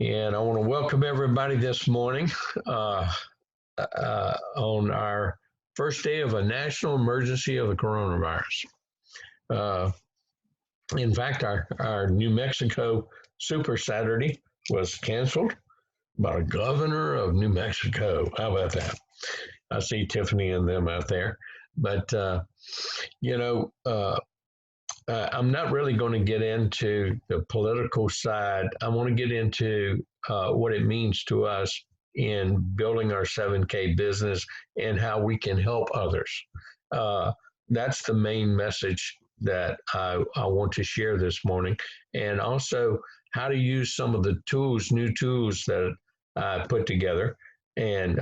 And I want to welcome everybody this morning on our first day of a national emergency of the coronavirus. Uh, in fact, our New Mexico Super Saturday was canceled by the governor of New Mexico. How about that? I see Tiffany and them out there. But, you know, uh, I'm not really going to get into the political side. I want to get into what it means to us in building our 7K business and how we can help others. Uh, that's the main message that I want to share this morning. And also how to use some of the tools, new tools that I put together and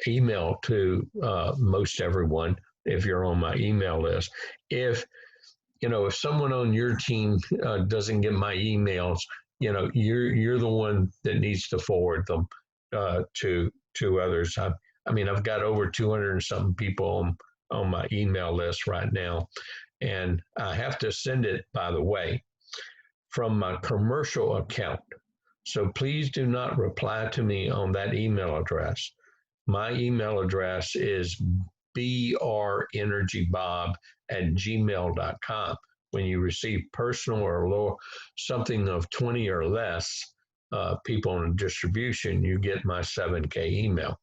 email to most everyone if you're on my email list. If someone on your team doesn't get my emails, you're the one that needs to forward them to others. I mean, I've got over 200 and something people on my email list right now, and I have to send it, by the way, from my commercial account. So please do not reply to me on that email address. My email address is brenergybob@gmail.com. When you receive personal or low, something of 20 or less people in distribution, you get my 7K email.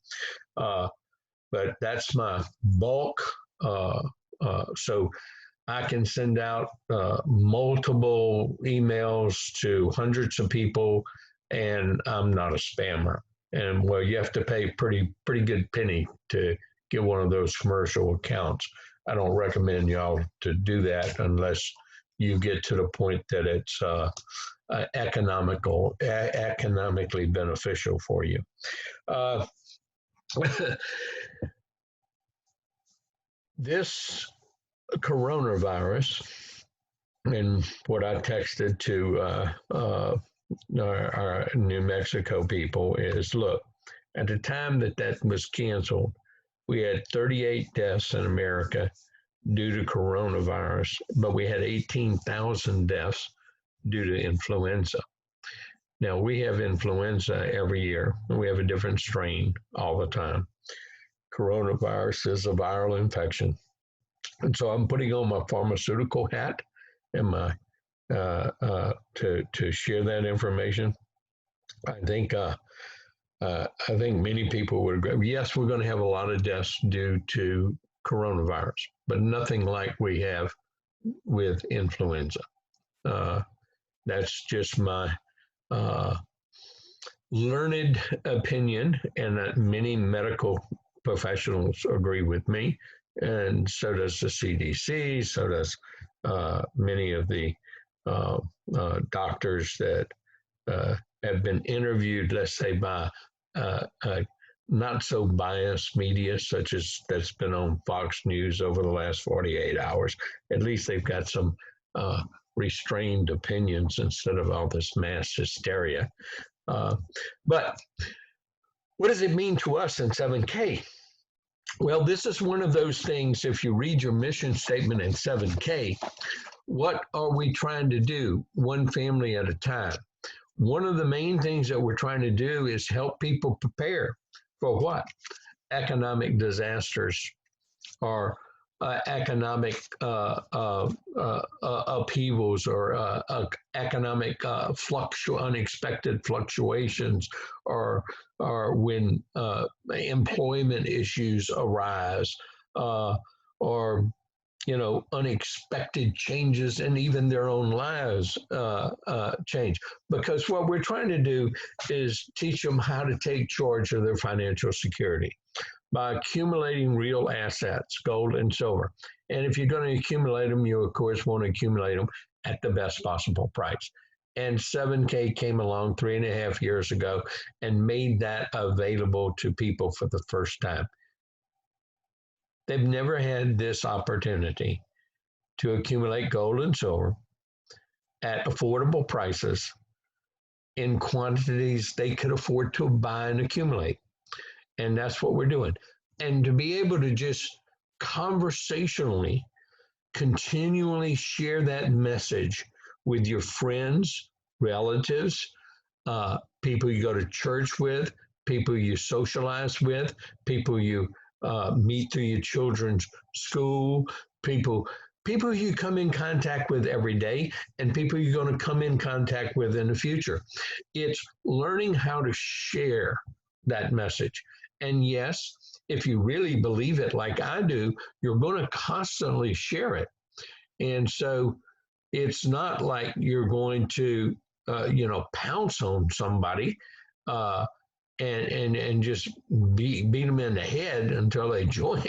But that's my bulk. So I can send out multiple emails to hundreds of people, and I'm not a spammer. And well, you have to pay pretty good penny to get one of those commercial accounts. I don't recommend y'all to do that unless you get to the point that it's economically beneficial for you. This coronavirus, and what I texted to our New Mexico people is, look, at the time that was canceled, we had 38 deaths in America due to coronavirus, but we had 18,000 deaths due to influenza. Now, we have influenza every year, and we have a different strain all the time. Coronavirus is a viral infection. And so I'm putting on my pharmaceutical hat and my to share that information. I think many people would agree. Yes, we're going to have a lot of deaths due to coronavirus, but nothing like we have with influenza. That's just my learned opinion, and many medical professionals agree with me, and so does the CDC, so does many of the doctors that have been interviewed, let's say, by not so biased media, such as that's been on Fox News over the last 48 hours. At least they've got some restrained opinions instead of all this mass hysteria. But what does it mean to us in 7K? Well, this is one of those things, if you read your mission statement in 7K, what are we trying to do? One family at a time. One of the main things that we're trying to do is help people prepare for what? Economic disasters or economic upheavals or economic unexpected fluctuations, or when employment issues arise, or unexpected changes in even their own lives change. Because what we're trying to do is teach them how to take charge of their financial security by accumulating real assets, gold and silver. And if you're going to accumulate them, you of course want to accumulate them at the best possible price. And 7K came along 3.5 years ago and made that available to people for the first time. They've never had this opportunity to accumulate gold and silver at affordable prices in quantities they could afford to buy and accumulate. And that's what we're doing. And to be able to just conversationally, continually share that message with your friends, relatives, people you go to church with, people you socialize with, people you meet through your children's school, people you come in contact with every day, and people you're going to come in contact with in the future. It's learning how to share that message. And yes, if you really believe it like I do, you're going to constantly share it. And so it's not like you're going to, pounce on somebody and just beat them in the head until they join.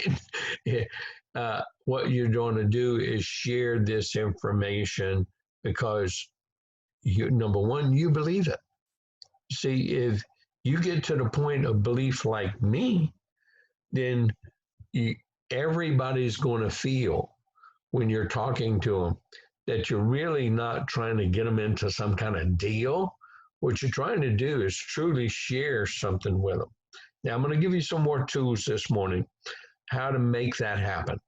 What you're going to do is share this information because number one, you believe it. See, if you get to the point of belief like me, then everybody's going to feel when you're talking to them that you're really not trying to get them into some kind of deal. What you're trying to do is truly share something with them. Now, I'm going to give you some more tools this morning, how to make that happen.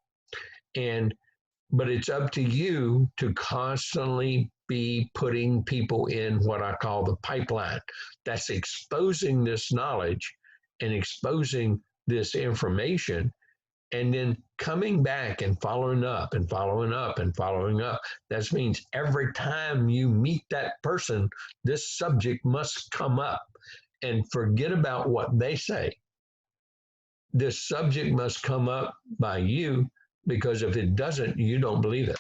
But it's up to you to constantly be putting people in what I call the pipeline. That's exposing this knowledge and exposing this information, and then coming back and following up and following up and following up. That means every time you meet that person, this subject must come up, and forget about what they say. This subject must come up by you, because if it doesn't, you don't believe it.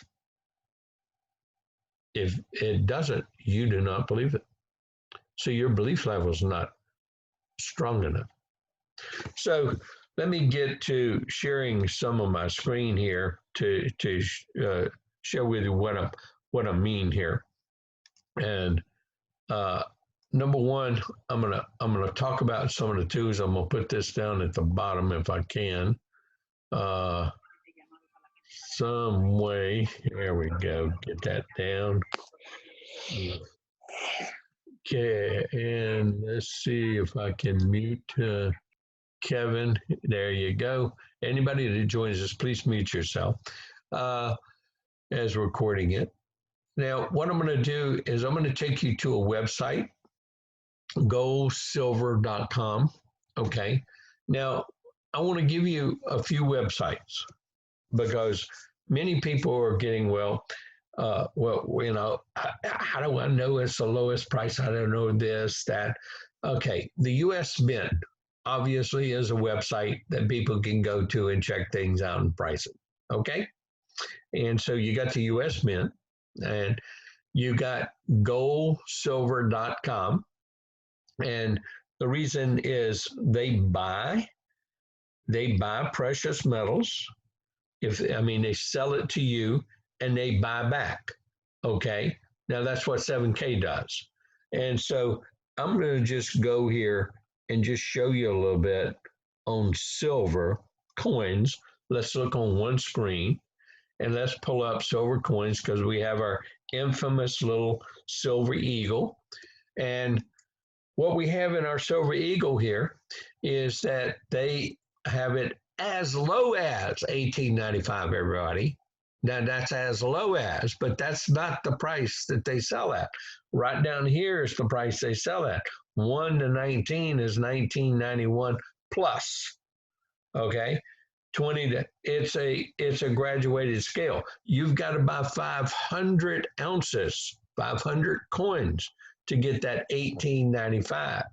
If it doesn't, you do not believe it. So your belief level is not strong enough. So let me get to sharing some of my screen here to share with you what I mean here. And number one, I'm gonna talk about some of the tools. I'm gonna put this down at the bottom if I can. Some way. There we go. Get that down. Okay, and let's see if I can mute Kevin. There you go. Anybody that joins us, please mute yourself as recording it. Now, what I'm going to do is I'm going to take you to a website, goldsilver.com. Okay. Now, I want to give you a few websites because many people are getting, how do I know it's the lowest price? I don't know this, that. Okay. The U.S. Mint obviously is a website that people can go to and check things out and price it. Okay. And so you got the U.S. Mint, and you got goldsilver.com. And the reason is they buy precious metals. They sell it to you and they buy back. Okay. Now that's what 7K does. And so I'm going to just go here and just show you a little bit on silver coins. Let's look on one screen and let's pull up silver coins because we have our infamous little silver eagle. And what we have in our silver eagle here is that they have it as low as $18.95, everybody. Now that's as low as, but that's not the price that they sell at. Right down here is the price they sell at. 1 to 19 is $19.91 plus. Okay, 20 to it's a graduated scale. You've got to buy 500 ounces, 500 coins to get that $18.95.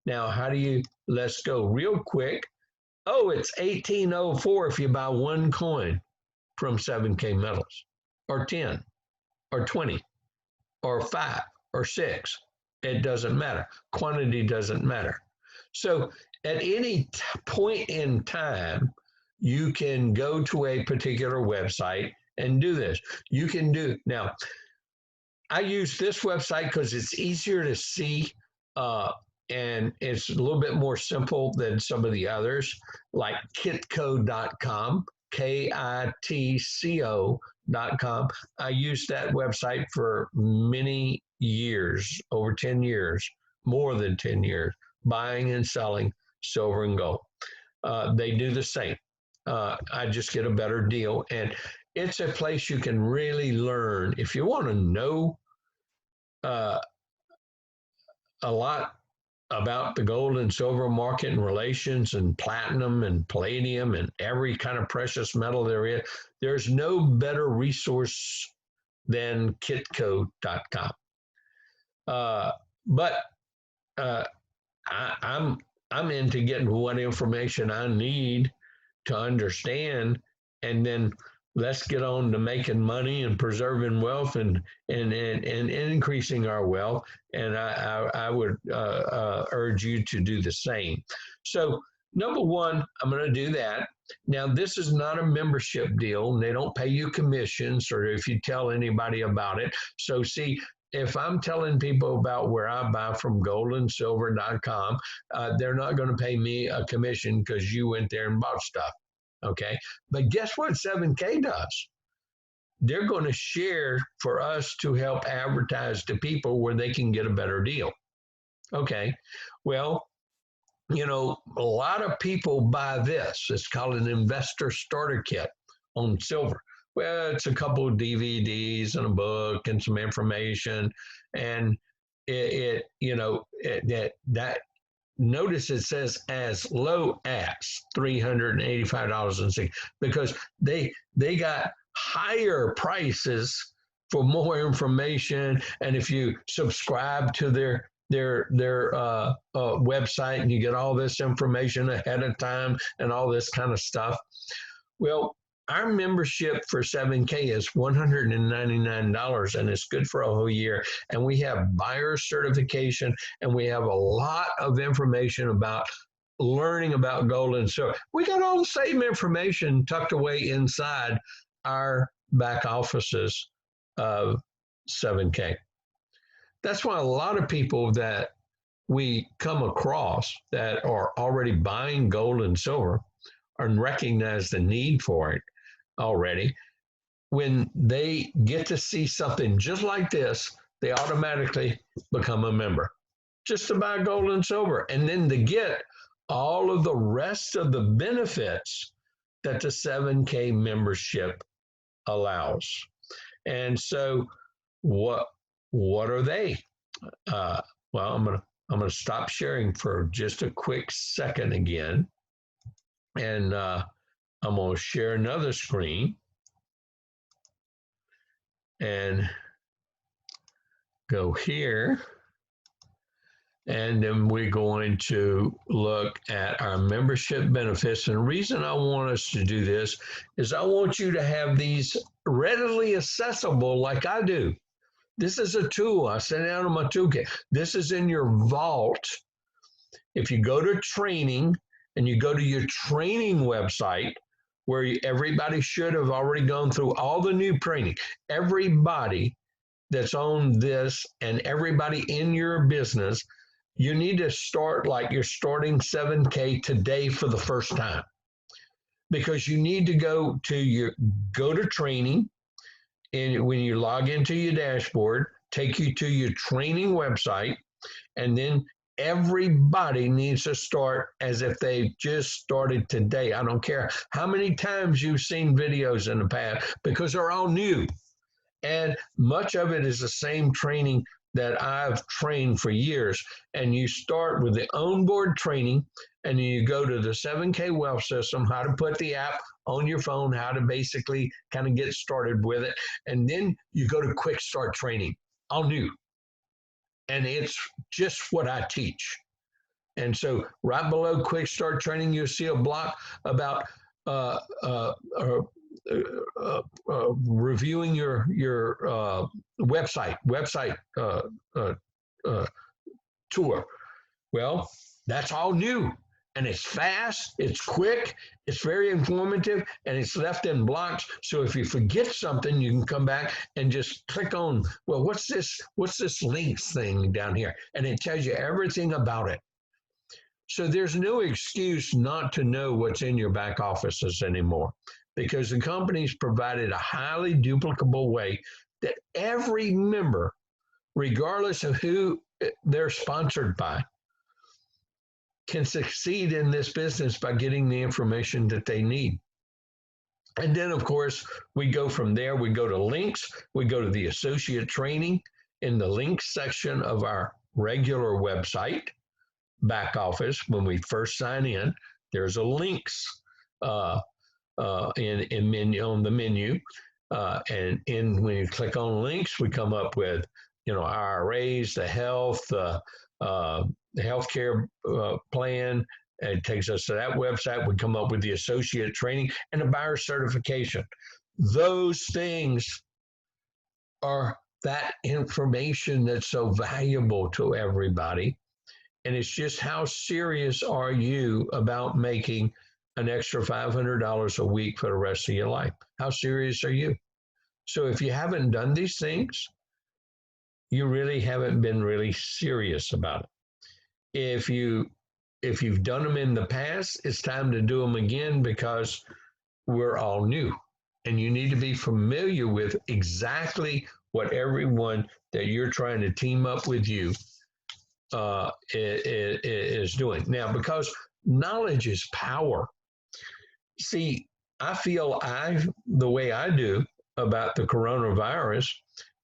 Now, let's go real quick. Oh, it's $18.04 if you buy one coin from 7K Metals, or 10, or 20, or 5, or 6. It doesn't matter. Quantity doesn't matter. So at any point in time, you can go to a particular website and do this. Now, I use this website because it's easier to see and it's a little bit more simple than some of the others, like kitco.com, KITCO.com. I used that website for many years, over 10 years, more than 10 years, buying and selling silver and gold. They do the same. I just get a better deal. And it's a place you can really learn. If you want to know a lot about the gold and silver market and relations and platinum and palladium and every kind of precious metal there is. There's no better resource than kitco.com. But I'm into getting what information I need to understand, and then let's get on to making money and preserving wealth and increasing our wealth. And I would urge you to do the same. So number one, I'm going to do that. Now, this is not a membership deal, and they don't pay you commissions or if you tell anybody about it. So see, if I'm telling people about where I buy from goldandsilver.com, they're not going to pay me a commission because you went there and bought stuff. Okay. But guess what 7K does? They're going to share for us to help advertise to people where they can get a better deal. Okay. Well, you know, a lot of people buy this. It's called an investor starter kit on silver. Well, it's a couple of DVDs and a book and some information. And that notice it says as low as $385.60 because they got higher prices for more information. And if you subscribe to their website and you get all this information ahead of time and all this kind of stuff. Well, our membership for 7K is $199 and it's good for a whole year. And we have buyer certification and we have a lot of information about learning about gold and silver. We got all the same information tucked away inside our back offices of 7K. That's why a lot of people that we come across that are already buying gold and silver and recognize the need for it already, when they get to see something just like this, they automatically become a member just to buy gold and silver and then to get all of the rest of the benefits that the 7K membership allows. And so what are they? Well, I'm gonna stop sharing for just a quick second again, and I'm going to share another screen and go here. And then we're going to look at our membership benefits. And the reason I want us to do this is I want you to have these readily accessible like I do. This is a tool. I sent it out on my toolkit. This is in your vault. If you go to training and you go to your training website, where everybody should have already gone through all the new training. Everybody that's on this and everybody in your business, you need to start like you're starting 7K today for the first time. Because you need to go to training, and when you log into your dashboard, take you to your training website, and then everybody needs to start as if they just started today. I don't care how many times you've seen videos in the past because they're all new. And much of it is the same training that I've trained for years. And you start with the onboard training and you go to the 7K Wealth System, how to put the app on your phone, how to basically kind of get started with it. And then you go to quick start training, all new. And it's just what I teach. And so right below quick start training, you'll see a block about reviewing your website tour. Well, that's all new. And it's fast, it's quick, it's very informative, and it's left in blocks. So if you forget something, you can come back and just click on, well, what's this links thing down here? And it tells you everything about it. So there's no excuse not to know what's in your back offices anymore, because the company's provided a highly duplicable way that every member, regardless of who they're sponsored by, can succeed in this business by getting the information that they need. And then, of course, we go from there. We go to links. We go to the associate training in the links section of our regular website, back office, when we first sign in, there's a links uh, in menu on the menu, and when you click on links, we come up with IRAs, the healthcare plan. It takes us to that website. We come up with the associate training and the buyer certification. Those things are that information that's so valuable to everybody. And it's just, how serious are you about making an extra $500 a week for the rest of your life? How serious are you? So if you haven't done these things, you really haven't been really serious about it. If you've done them in the past, it's time to do them again, because we're all new. And you need to be familiar with exactly what everyone that you're trying to team up with you is doing. Now, because knowledge is power. See, I feel the way I do about the coronavirus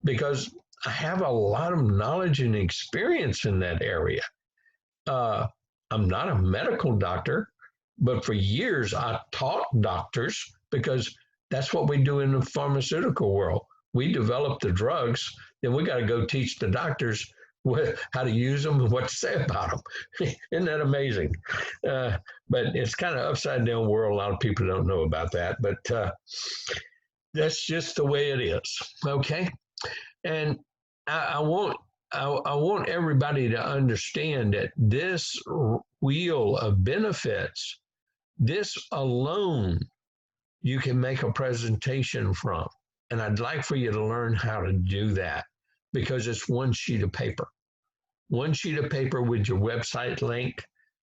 because I have a lot of knowledge and experience in that area. I'm not a medical doctor, but for years I taught doctors, because that's what we do in the pharmaceutical world. We develop the drugs, then we got to go teach the doctors how to use them and what to say about them. Isn't that amazing? But it's kind of upside down world. A lot of people don't know about that, but that's just the way it is. Okay, and I want everybody to understand that this wheel of benefits, this alone, you can make a presentation from. And I'd like for you to learn how to do that, because it's one sheet of paper. One sheet of paper with your website link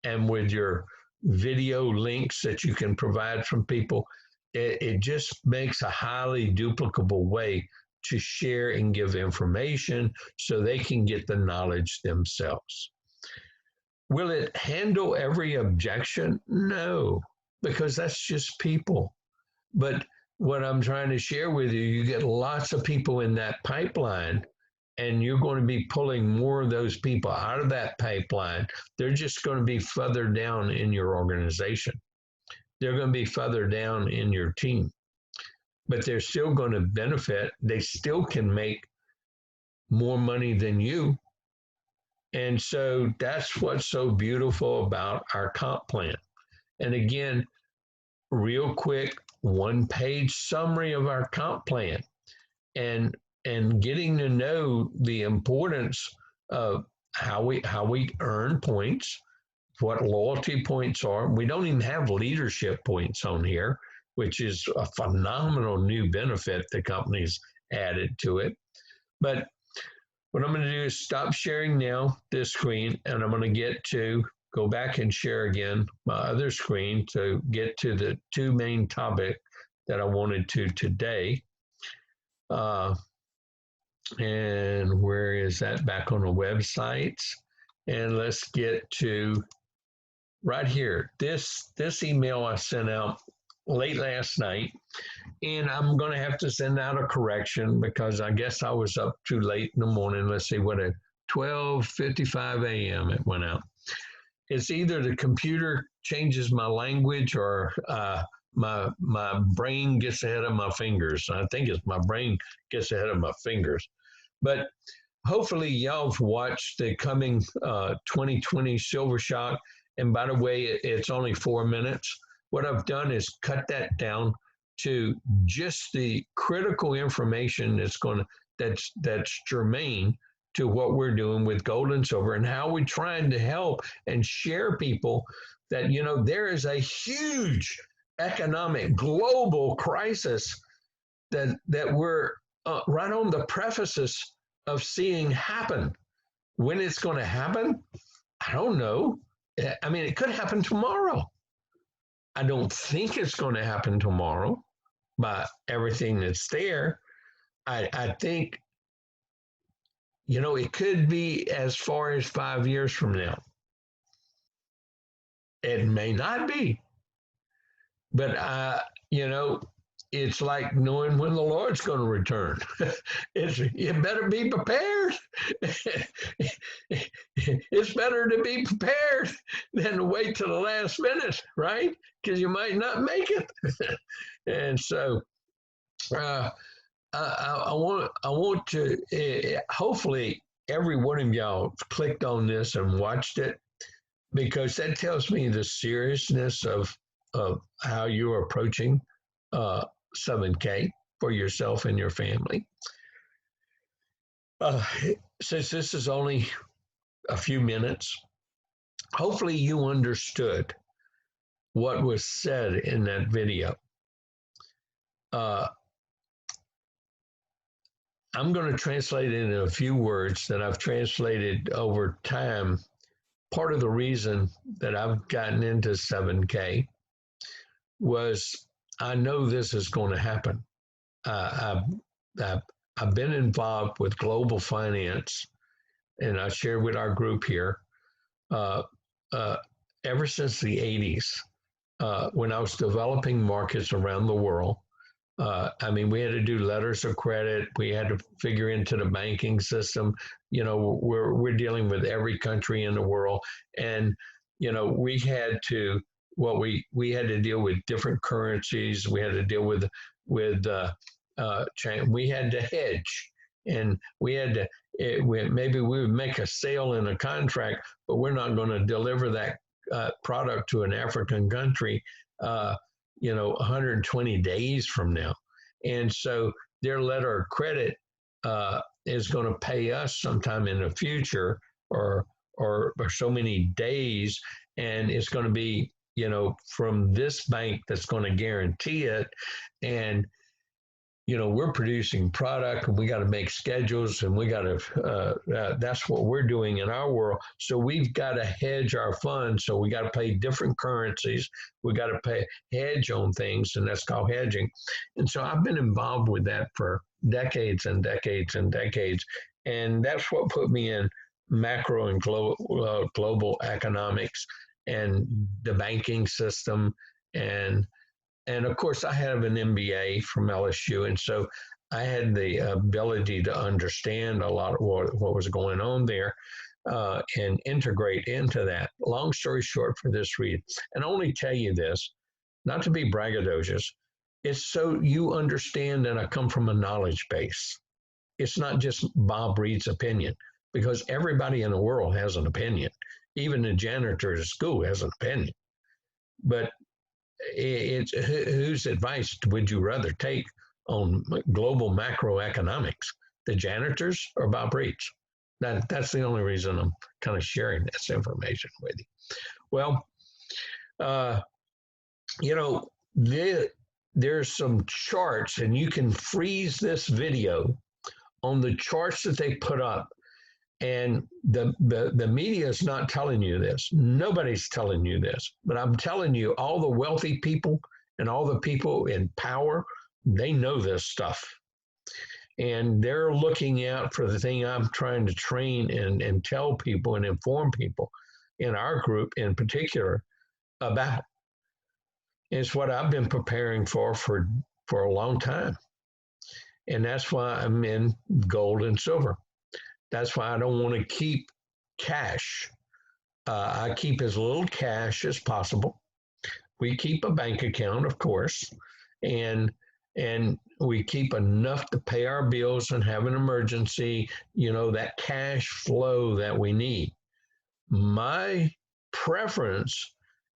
and with your video links that you can provide from people. It just makes a highly duplicable way to share and give information so they can get the knowledge themselves. Will it handle every objection? No, because that's just people. But what I'm trying to share with you, you get lots of people in that pipeline, and you're going to be pulling more of those people out of that pipeline. They're just going to be further down in your organization. They're going to be further down in your team, but they're still going to benefit. They still can make more money than you. And so that's what's so beautiful about our comp plan. And again, real quick, one-page summary of our comp plan, and getting to know the importance of how we earn points, what loyalty points are. We don't even have leadership points on here, which is a phenomenal new benefit the company's added to it. But what I'm going to do is stop sharing now this screen, and I'm going to go back and share again my other screen to get to the two main topics that I wanted to today. And where is that? Back on the websites. And let's get to right here. This email I sent out late last night, and I'm going to have to send out a correction because I guess I was up too late in the morning. Let's see, what, at 12:55 a.m. it went out. It's either the computer changes my language or my brain gets ahead of my fingers. I think it's my brain gets ahead of my fingers. But hopefully y'all have watched the coming 2020 Silver Shock. And by the way, it's only 4 minutes. What I've done is cut that down to just the critical information that's germane to what we're doing with gold and silver, and how we're trying to help and share people that, there is a huge economic global crisis that we're right on the prefaces of seeing happen. When it's going to happen, I don't know. I mean, it could happen tomorrow. I don't think it's going to happen tomorrow by everything that's there. I think, it could be as far as 5 years from now. It may not be. But, it's like knowing when the Lord's going to return. You better be prepared. It's better to be prepared than to wait till the last minute, right? Because you might not make it. And so I want to hopefully every one of y'all clicked on this and watched it, because that tells me the seriousness of how you're approaching 7K for yourself and your family. Since this is only a few minutes, hopefully you understood what was said in that video. I'm going to translate it in a few words that I've translated over time. Part of the reason that I've gotten into 7K was I know this is going to happen. I've been involved with global finance, and I shared with our group here ever since the 80s when I was developing markets around the world. I mean, we had to do letters of credit. We had to figure into the banking system. You know, we're dealing with every country in the world, and you know, we had to we had to deal with different currencies. We had to deal with we had to hedge, and we had to maybe we would make a sale in a contract, but we're not going to deliver that product to an African country. 120 days from now. And so their letter of credit is going to pay us sometime in the future or so many days. And it's going to be, from this bank that's going to guarantee it. And, we're producing product and we got to make schedules and we got to, that's what we're doing in our world. So we've got to hedge our funds. So we got to pay different currencies. We got to hedge on things, and that's called hedging. And so I've been involved with that for decades and decades and decades. And that's what put me in macro and global economics and the banking system. And of course, I have an MBA from LSU, and so I had the ability to understand a lot of what was going on there and integrate into that. Long story short for this read, and I only tell you this, not to be braggadocious, it's so you understand that I come from a knowledge base. It's not just Bob Reid's opinion, because everybody in the world has an opinion. Even the janitor at school has an opinion. But it's whose advice would you rather take on global macroeconomics, the janitors or Bob Reid's? That's the only reason I'm kind of sharing this information with you. Well, there's some charts, and you can freeze this video on the charts that they put up. And the media is not telling you this. Nobody's telling you this. But I'm telling you, all the wealthy people and all the people in power, they know this stuff. And they're looking out for the thing I'm trying to train and tell people and inform people in our group in particular about. It's what I've been preparing for a long time. And that's why I'm in gold and silver. That's why I don't want to keep cash. I keep as little cash as possible. We keep a bank account, of course, and we keep enough to pay our bills and have an emergency, that cash flow that we need. My preference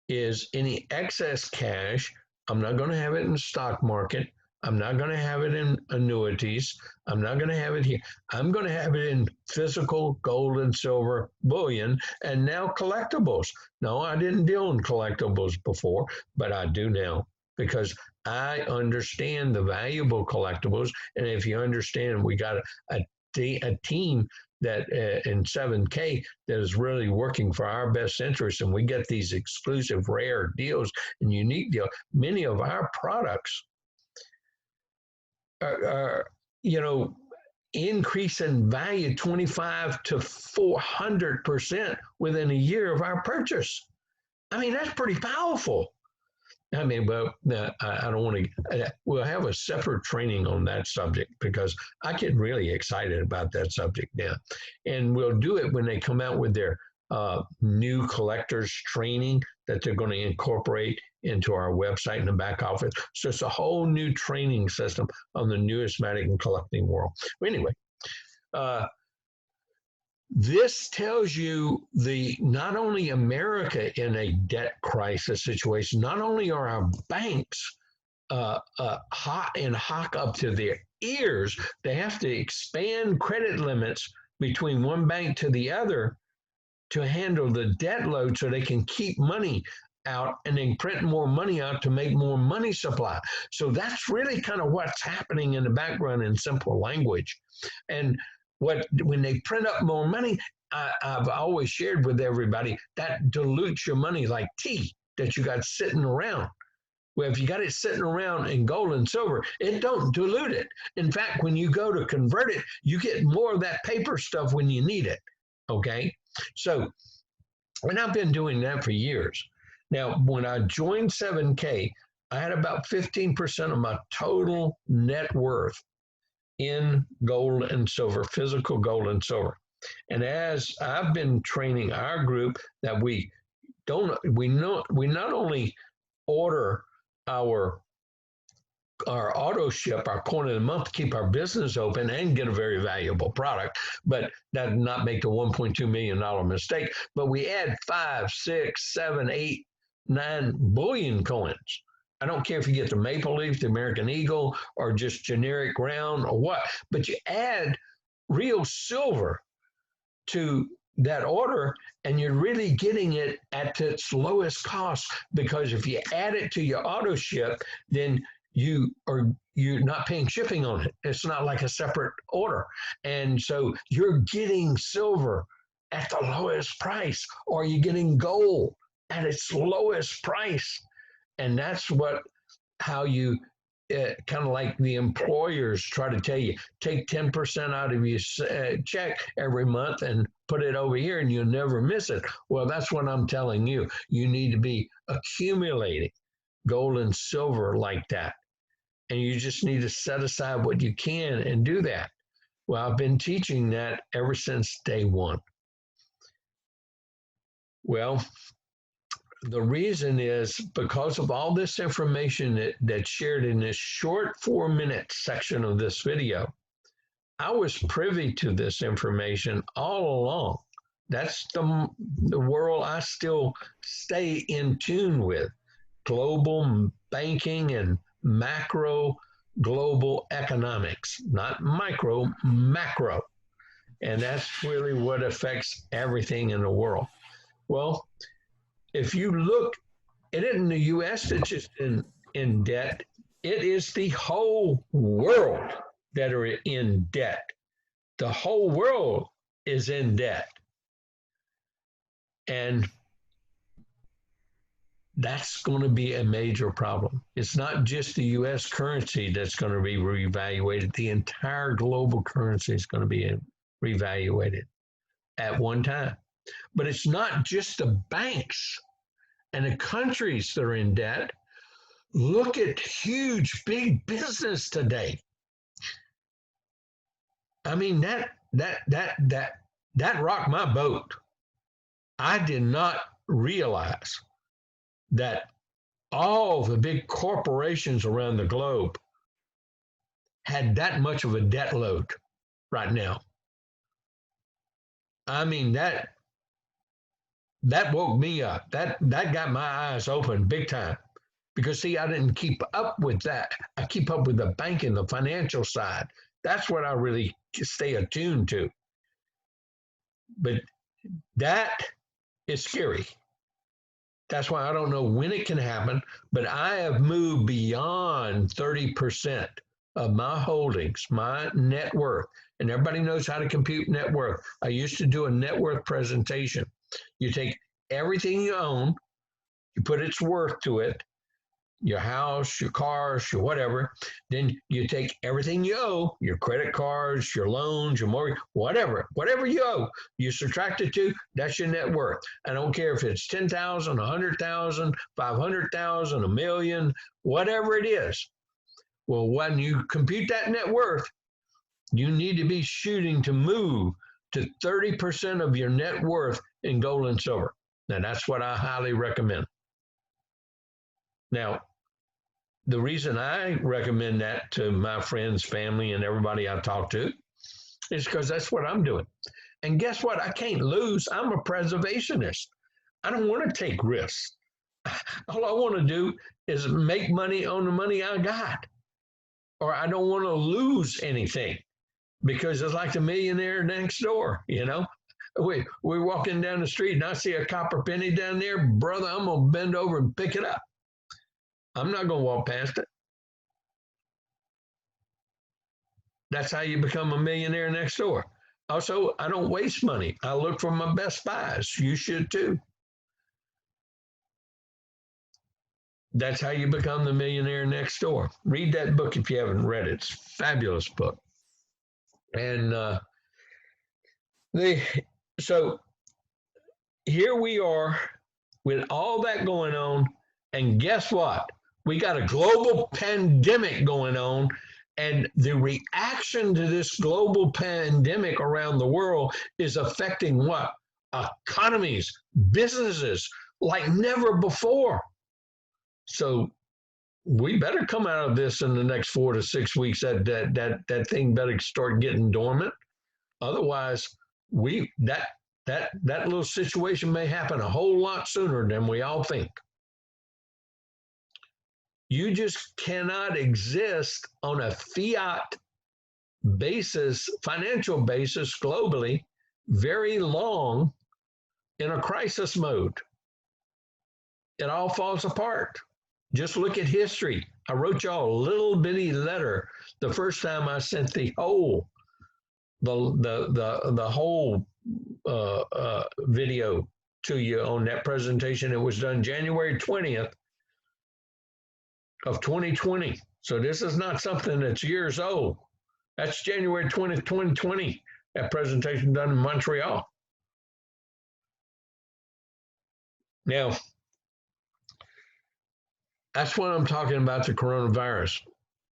is any excess cash, I'm not going to have it in the stock market. I'm not going to have it in annuities. I'm not going to have it here. I'm going to have it in physical gold and silver bullion and now collectibles. No, I didn't deal in collectibles before, but I do now because I understand the valuable collectibles. And if you understand, we got a team that in 7K that is really working for our best interest, and we get these exclusive rare deals and unique deals. Many of our products increase in value 25 to 400% within a year of our purchase. I mean, that's pretty powerful. I mean, well, I don't want to. We'll have a separate training on that subject because I get really excited about that subject now, and we'll do it when they come out with their new collectors training that they're going to incorporate into our website in the back office. So it's a whole new training system on the numismatic and collecting world. But anyway, uh, this tells you the not only America in a debt crisis situation, not only are our banks hot and hock up to their ears, they have to expand credit limits between one bank to the other to handle the debt load so they can keep money out and then print more money out to make more money supply. So that's really kind of what's happening in the background in simple language. And when they print up more money, I've always shared with everybody that dilutes your money like tea that you got sitting around. Well, if you got it sitting around in gold and silver, it don't dilute it. In fact, when you go to convert it, you get more of that paper stuff when you need it. Okay, so and I've been doing that for years. Now, when I joined 7K, I had about 15% of my total net worth in gold and silver, physical gold and silver. And as I've been training our group that we not only order our auto ship, our coin of the month to keep our business open and get a very valuable product, but that did not make the $1.2 million mistake. But we add 5, 6, 7, 8, 9 bullion coins. I don't care if you get the maple leaf, the American eagle, or just generic round or what, but you add real silver to that order and you're really getting it at its lowest cost, because if you add it to your auto ship, then you're not paying shipping on it. It's not like a separate order. And so you're getting silver at the lowest price, or you're getting gold at its lowest price. And that's how you kind of like the employers try to tell you, take 10% out of your check every month and put it over here and you'll never miss it. Well, that's what I'm telling you. You need to be accumulating gold and silver like that. And you just need to set aside what you can and do that. Well, I've been teaching that ever since day one. Well, the reason is because of all this information that's shared in this short 4-minute section of this video. I was privy to this information all along. That's the world I still stay in tune with. Global banking and macro global economics, not micro, macro. And that's really what affects everything in the world. Well, if you look, it isn't the U.S. that's just in debt. It is the whole world that are in debt. The whole world is in debt. And that's going to be a major problem. It's not just the U.S. currency that's going to be reevaluated. The entire global currency is going to be reevaluated at one time. But it's not just the banks and the countries that are in debt. Look at huge, big business today. I mean, that rocked my boat. I did not realize that all the big corporations around the globe had that much of a debt load right now. I mean, that woke me up. That got my eyes open big time. Because see, I didn't keep up with that. I keep up with the banking, the financial side. That's what I really stay attuned to. But that is scary. That's why I don't know when it can happen, but I have moved beyond 30% of my holdings, my net worth. And everybody knows how to compute net worth. I used to do a net worth presentation. You take everything you own, you put its worth to it, your house, your cars, your whatever. Then you take everything you owe, your credit cards, your loans, your mortgage, whatever you owe, you subtract it to, that's your net worth. I don't care if it's 10,000, 100,000, 500,000, a million, whatever it is. Well, when you compute that net worth, you need to be shooting to move to 30% of your net worth in gold and silver. Now, that's what I highly recommend. Now, the reason I recommend that to my friends, family, and everybody I talk to is because that's what I'm doing. And guess what? I can't lose. I'm a preservationist. I don't want to take risks. All I want to do is make money on the money I got, or I don't want to lose anything, because it's like the millionaire next door, you know? We're walking down the street and I see a copper penny down there, brother, I'm going to bend over and pick it up. I'm not going to walk past it. That's how you become a millionaire next door. Also, I don't waste money. I look for my best buys. You should too. That's how you become the millionaire next door. Read that book if you haven't read it. It's a fabulous book. And so here we are with all that going on. And guess what? We got a global pandemic going on. And the reaction to this global pandemic around the world is affecting what? Economies, businesses like never before. So we better come out of this in the next 4 to 6 weeks. That thing better start getting dormant. Otherwise, that little situation may happen a whole lot sooner than we all think. You just cannot exist on a fiat basis, financial basis globally, very long in a crisis mode. It all falls apart. Just look at history. I wrote y'all a little bitty letter the first time I sent the whole video to you on that presentation. It was done January 20th of 2020. So this is not something that's years old. That's January 20th, 2020. That presentation done in Montreal. Now, that's what I'm talking about, the coronavirus.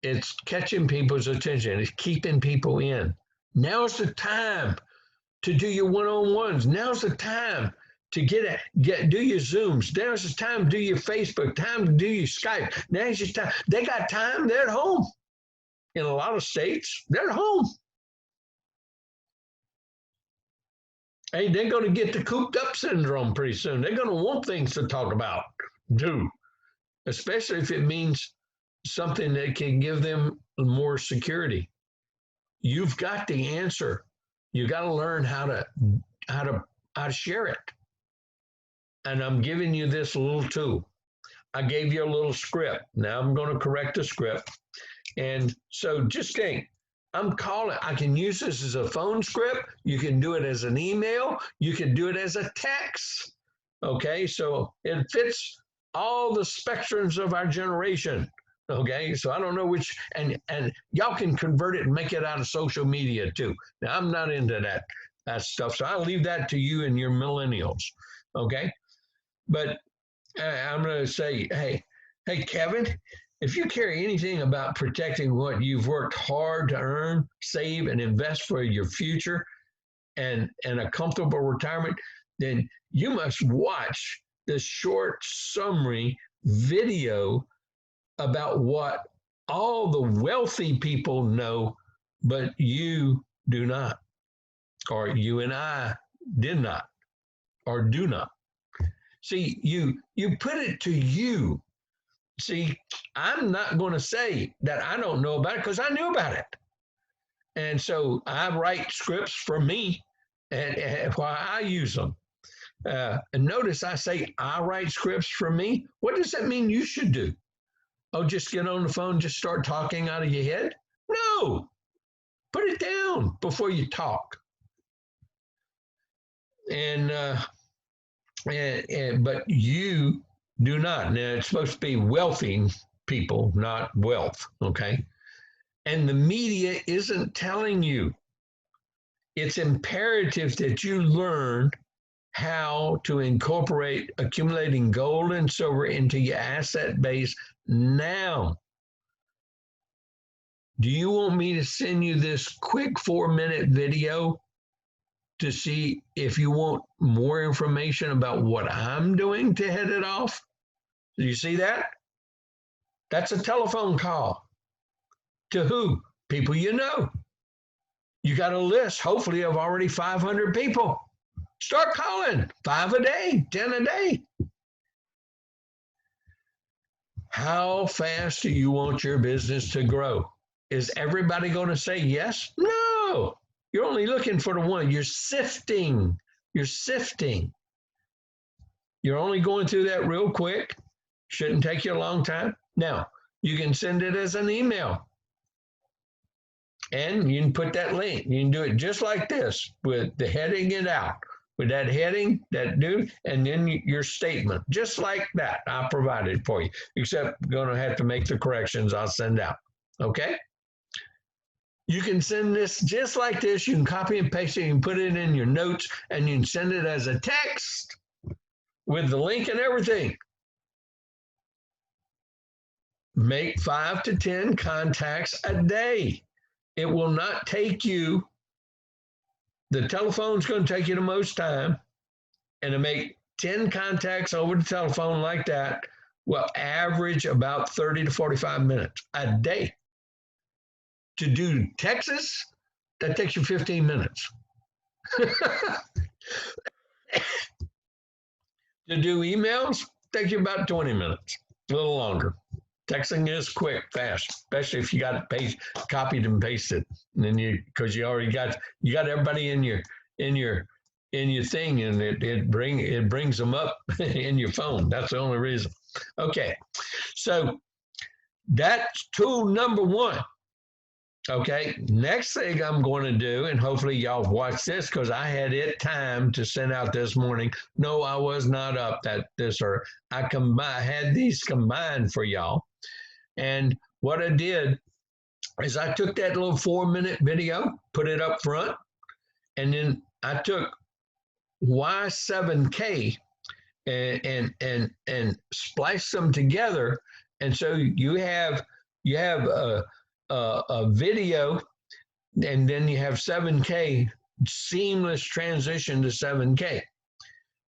It's catching people's attention. It's keeping people in. Now's the time to do your one-on-ones. Now's the time to do your Zooms. Now's the time to do your Facebook. Time to do your Skype. Now's your time. They got time. They're at home. In a lot of states, they're at home. Hey, they're going to get the cooped up syndrome pretty soon. They're going to want things to talk about, especially if it means something that can give them more security. You've got the answer. You got to learn how to share it. And I'm giving you this little tool. I gave you a little script. Now I'm going to correct the script. And so just think, I can use this as a phone script. You can do it as an email. You can do it as a text. Okay, so it fits all the spectrums of our generation. Okay, so I don't know which, and y'all can convert it and make it out of social media too. Now I'm not into that stuff, so I'll leave that to you and your millennials. Okay, but I'm going to say, hey, Kevin, if you care anything about protecting what you've worked hard to earn, save, and invest for your future and a comfortable retirement, then you must watch this short summary video about what all the wealthy people know, but you do not, or you and I did not, or do not. See, you put it to you. See, I'm not going to say that I don't know about it because I knew about it. And so I write scripts for me and why I use them. And notice I say I write scripts for me. What does that mean you should do? Oh, just get on the phone, just start talking out of your head? No, put it down before you talk. But you Do not. Now, it's supposed to be wealthy people, not wealth, okay? And the media isn't telling you. It's imperative that you learn how to incorporate accumulating gold and silver into your asset base now. Do you want me to send you this quick 4-minute video to see if you want more information about what I'm doing to head it off? Do you see that? That's a telephone call. To who? People you know. You got a list, hopefully, of already 500 people. Start calling, 5 a day, 10 a day. How fast do you want your business to grow? Is everybody going to say yes? No. You're only looking for the one. You're sifting. You're sifting. You're only going through that real quick. Shouldn't take you a long time. Now, you can send it as an email. And you can put that link. You can do it just like this with the heading it out. With that heading, that dude, and then your statement. Just like that, I provided for you. Except you're going to have to make the corrections I'll send out. Okay? You can send this just like this. You can copy and paste it. You can put it in your notes, and you can send it as a text with the link and everything. Make 5 to 10 contacts a day. It will not take you, the telephone's going to take you the most time, and to make 10 contacts over the telephone like that will average about 30 to 45 minutes a day. To do Texas, that takes you 15 minutes. To do emails, takes you about 20 minutes, a little longer. Texting is quick, fast, especially if you got it paste, copied and pasted. And then because you already got everybody in your thing, and it brings them up in your phone. That's the only reason. Okay, so that's tool number 1. Okay, next thing I'm going to do, and hopefully y'all watch this because I had it timed to send out this morning. No, I was not up that this or I had these combined for y'all. And what I did is I took that little 4-minute video, put it up front, and then I took Y7K and spliced them together. And so you have a video, and then you have 7K, seamless transition to 7K.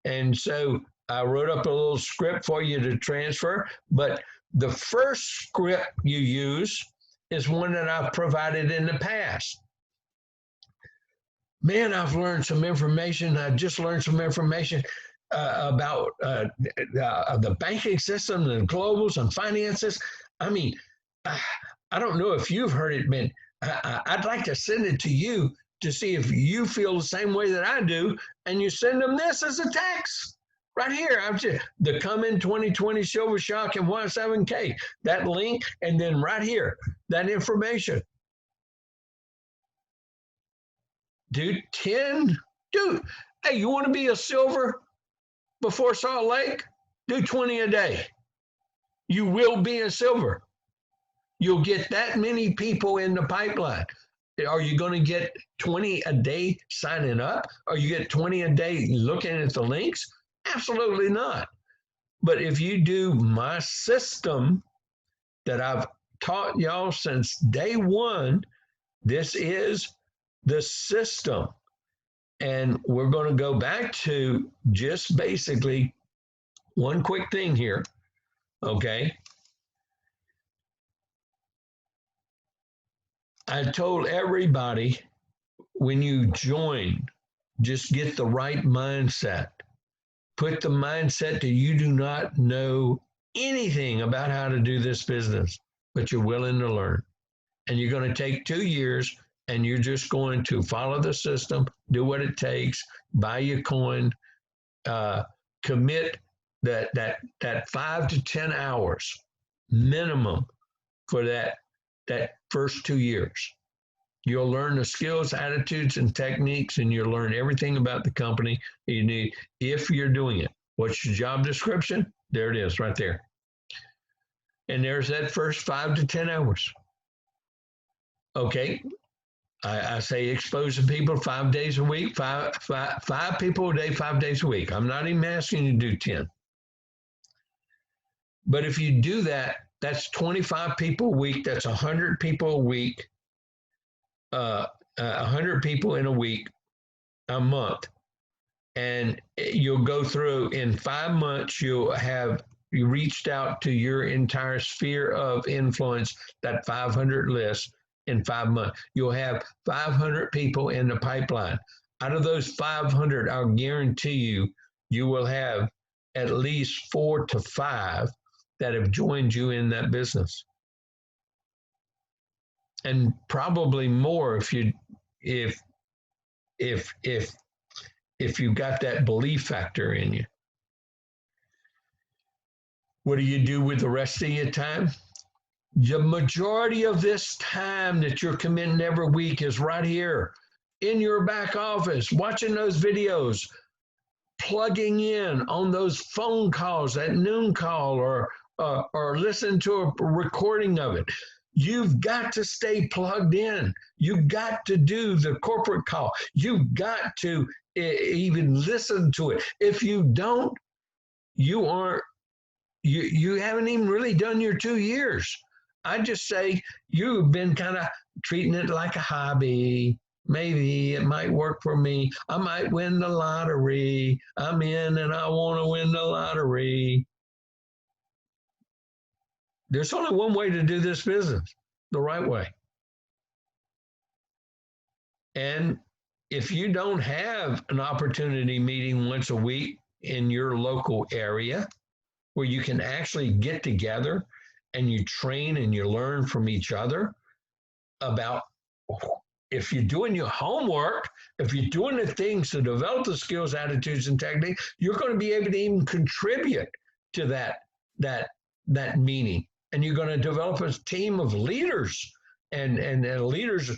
And so I wrote up a little script for you to transfer, but the first script you use is one that I've provided in the past. Man, I've learned some information. I just learned some information about the banking system and globals and finances. I mean, I don't know if you've heard it, but I'd like to send it to you to see if you feel the same way that I do, and you send them this as a text. Right here, I'm just the Coming 2020 Silver Shock and Y7K, that link, and then right here, that information. Dude, hey, you want to be a silver before Salt Lake? Do 20 a day. You will be a silver. You'll get that many people in the pipeline. Are you going to get 20 a day signing up? Or you get 20 a day looking at the links? Absolutely not. But if you do my system that I've taught y'all since day 1, this is the system. And we're going to go back to just basically one quick thing here, okay? I told everybody when you join, just get the right mindset. Put the mindset that you do not know anything about how to do this business, but you're willing to learn. And you're going to take 2 years, and you're just going to follow the system, do what it takes, buy your coin, commit that 5 to 10 hours minimum for that first 2 years. You'll learn the skills, attitudes, and techniques, and you'll learn everything about the company you need if you're doing it. What's your job description? There it is right there. And there's that first 5 to 10 hours. Okay. I say exposing people 5 days a week, five people a day, 5 days a week. I'm not even asking you to do 10. But if you do that, that's 25 people a week. That's 100 people a week, 100 people in a week, a month. And you'll go through in 5 months, you reached out to your entire sphere of influence, that 500 list in 5 months. You'll have 500 people in the pipeline. Out of those 500, I'll guarantee you, you will have at least 4 to 5 that have joined you in that business. And probably more if you got that belief factor in you. What do you do with the rest of your time? The majority of this time that you're committing every week is right here in your back office, watching those videos, plugging in on those phone calls, that noon call, or listen to a recording of it. You've got to stay plugged in. You've got to do the corporate call. You've got to even listen to it. If you don't, you haven't even really done your 2 years. I just say you've been kind of treating it like a hobby. Maybe it might work for me. I might win the lottery. I'm in and I want to win the lottery. There's only one way to do this business, the right way. And if you don't have an opportunity meeting once a week in your local area where you can actually get together and you train and you learn from each other about, if you're doing your homework, if you're doing the things to develop the skills, attitudes, and techniques, you're going to be able to even contribute to that meeting. And you're going to develop a team of leaders, and leaders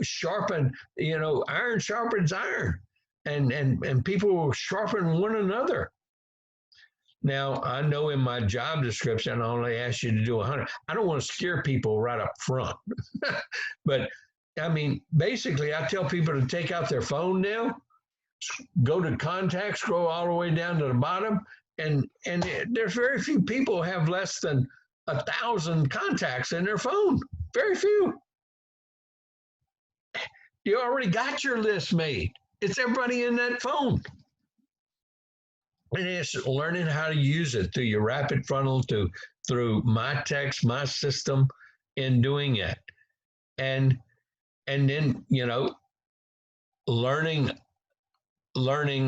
sharpen, iron sharpens iron, and people will sharpen one another. Now, I know in my job description, I only ask you to do 100. I don't want to scare people right up front. But, I mean, basically, I tell people to take out their phone now, go to contacts, scroll all the way down to the bottom, and there's very few people who have less than 1,000 contacts in their phone. Very few. You already got your list made. It's everybody in that phone. And it's learning how to use it through your rapid frontal, through my text, my system, in doing it. And then, learning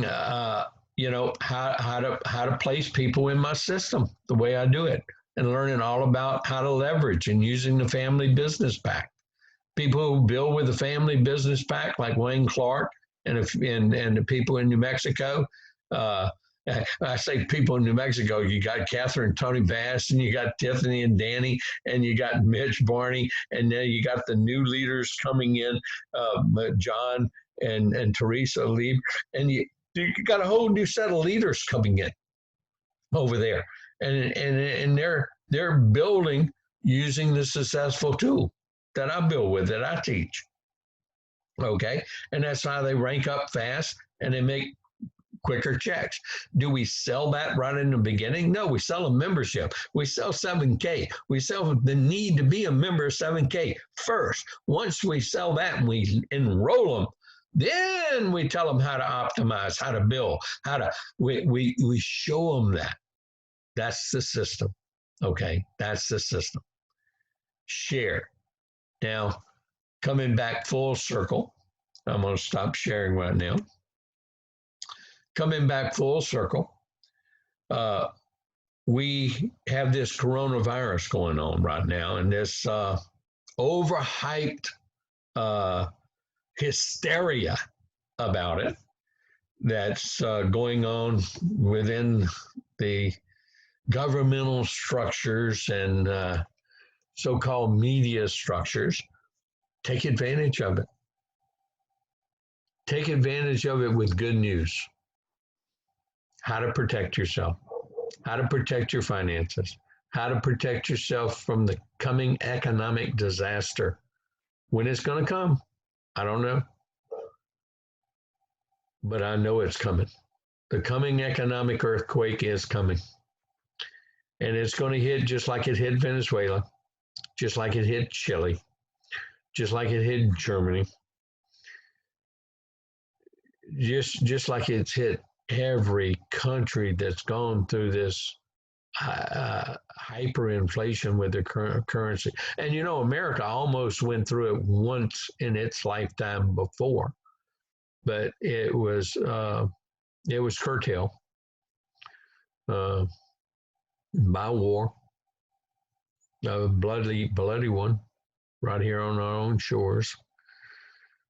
how to place people in my system the way I do it, and learning all about how to leverage and using the family business pack. People who build with the family business pack, like Wayne Clark and the people in New Mexico. I say people in New Mexico, you got Catherine, Tony Bass, and you got Tiffany and Danny, and you got Mitch Barney, and then you got the new leaders coming in, John and Teresa Lieb, and you got a whole new set of leaders coming in over there, and they're building using the successful tool that I build with, that I teach. Okay, and that's how they rank up fast and they make quicker checks. Do we sell that right in the beginning? No, we sell a membership. We sell 7K. We sell the need to be a member of 7K first. Once we sell that and we enroll them, then we tell them how to optimize, how to build, we show them that. That's the system. Okay, that's the system. Share. Now, coming back full circle, I'm going to stop sharing right now. Coming back full circle, we have this coronavirus going on right now, and this overhyped hysteria about it that's going on within the governmental structures and so-called media structures. Take advantage of it. Take advantage of it with good news. How to protect yourself. how to protect your finances, how to protect yourself from the coming economic disaster. When it's going to come, I don't know, but I know it's coming. The coming economic earthquake is coming. And it's going to hit just like it hit Venezuela, just like it hit Chile, just like it hit Germany, just like it's hit every country that's gone through this hyperinflation with their current currency. And you know, America almost went through it once in its lifetime before, but it was curtailed by war, a bloody one, right here on our own shores.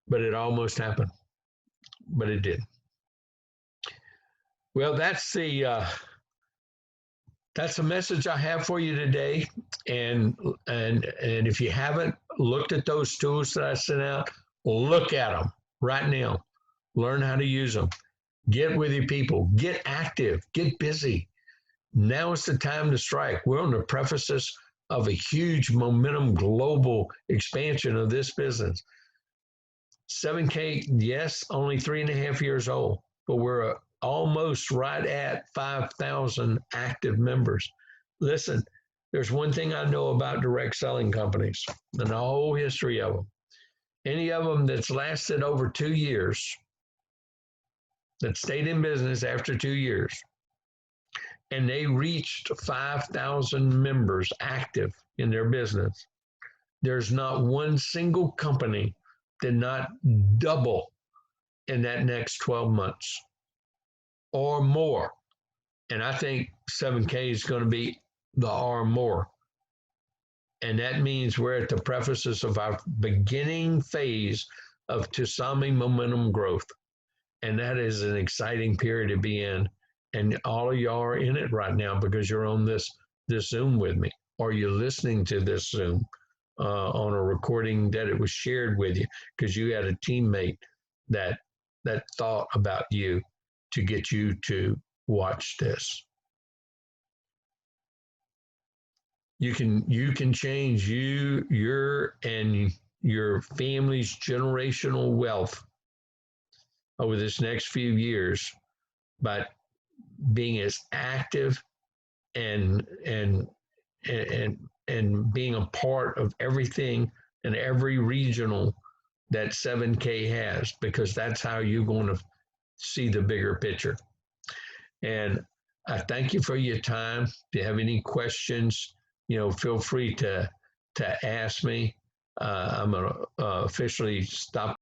But it almost happened, but it did. Well, that's the message I have for you today. And if you haven't looked at those tools that I sent out, look at them right now. Learn how to use them. Get with your people. Get active. Get busy. Now is the time to strike. We're on the precipice of a huge momentum global expansion of this business. 7K, yes, only 3.5 years old, but we're almost right at 5,000 active members. Listen, there's one thing I know about direct selling companies and the whole history of them. Any of them that's lasted over 2 years, that stayed in business after 2 years, and they reached 5,000 members active in their business, there's not one single company did not double in that next 12 months or more. And I think 7K is going to be the or more. And that means we're at the precipice of our beginning phase of Tusami momentum growth. And that is an exciting period to be in. And all of y'all are in it right now because you're on this Zoom with me, or you're listening to this Zoom on a recording that it was shared with you because you had a teammate that thought about you to get you to watch this. You can change your and your family's generational wealth over this next few years by being as active and being a part of everything and every regional that 7K has, because that's how you're going to see the bigger picture. And I thank you for your time. If you have any questions, feel free to ask me. I'm going to officially stop